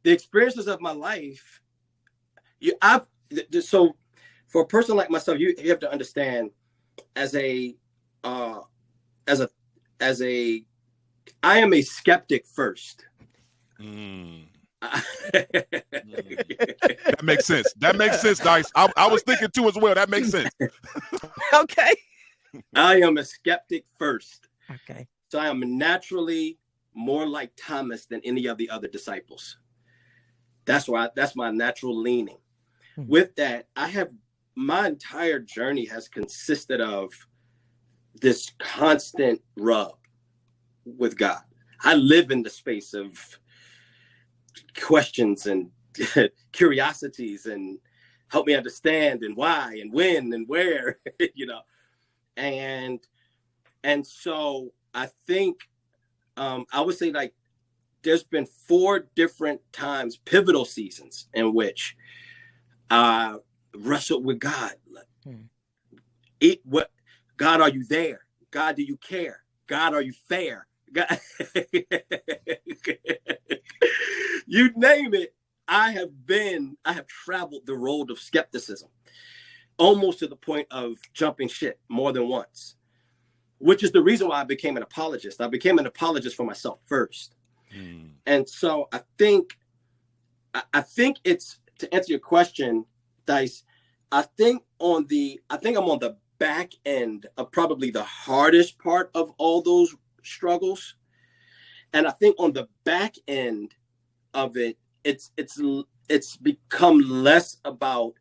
the experiences of my life, so for a person like myself, you have to understand I am a skeptic first. That makes sense. That makes sense, Dice. I was thinking too as well. That makes sense. Okay. I am a skeptic first. Okay. So I am naturally more like Thomas than any of the other disciples. That's my natural leaning. With that, my entire journey has consisted of this constant rub with God. I live in the space of questions and curiosities and help me understand and why and when and where, and so I think I would say like there's been 4 different times, pivotal seasons, in which I wrestled with God. God, are you there? God, do you care? God, are you fair? God, you name it. I have traveled the road of skepticism, almost to the point of jumping ship more than once, which is the reason why I became an apologist. I became an apologist for myself first. And so I think it's, to answer your question, Dice, I think I'm on the back end of probably the hardest part of all those struggles. And I think on the back end of it, it's become less about,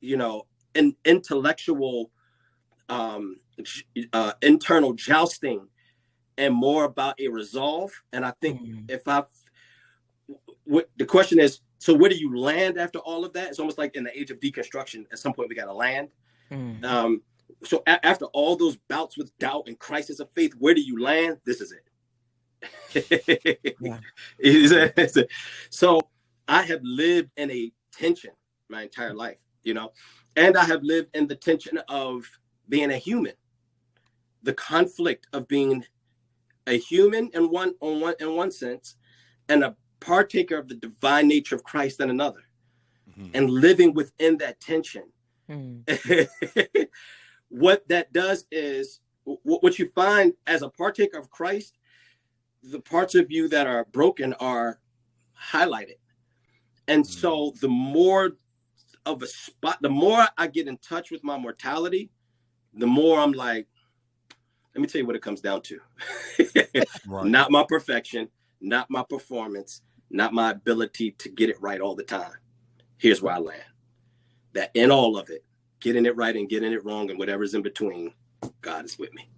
an intellectual internal jousting and more about a resolve. And I think the question is, so where do you land after all of that? It's almost like in the age of deconstruction. At some point, we got to land. So after all those bouts with doubt and crisis of faith, where do you land? This is it. Yeah. So I have lived in a tension my entire life, and I have lived in the tension of being a human, the conflict of being a human in one sense, and a partaker of the divine nature of Christ in another, and living within that tension. What that does is, what you find as a partaker of Christ, the parts of you that are broken are highlighted. And so the more I get in touch with my mortality, the more I'm like, let me tell you what it comes down to. Right. Not my perfection, not my performance, not my ability to get it right all the time. Here's where I land. That in all of it, getting it right and getting it wrong and whatever's in between, God is with me.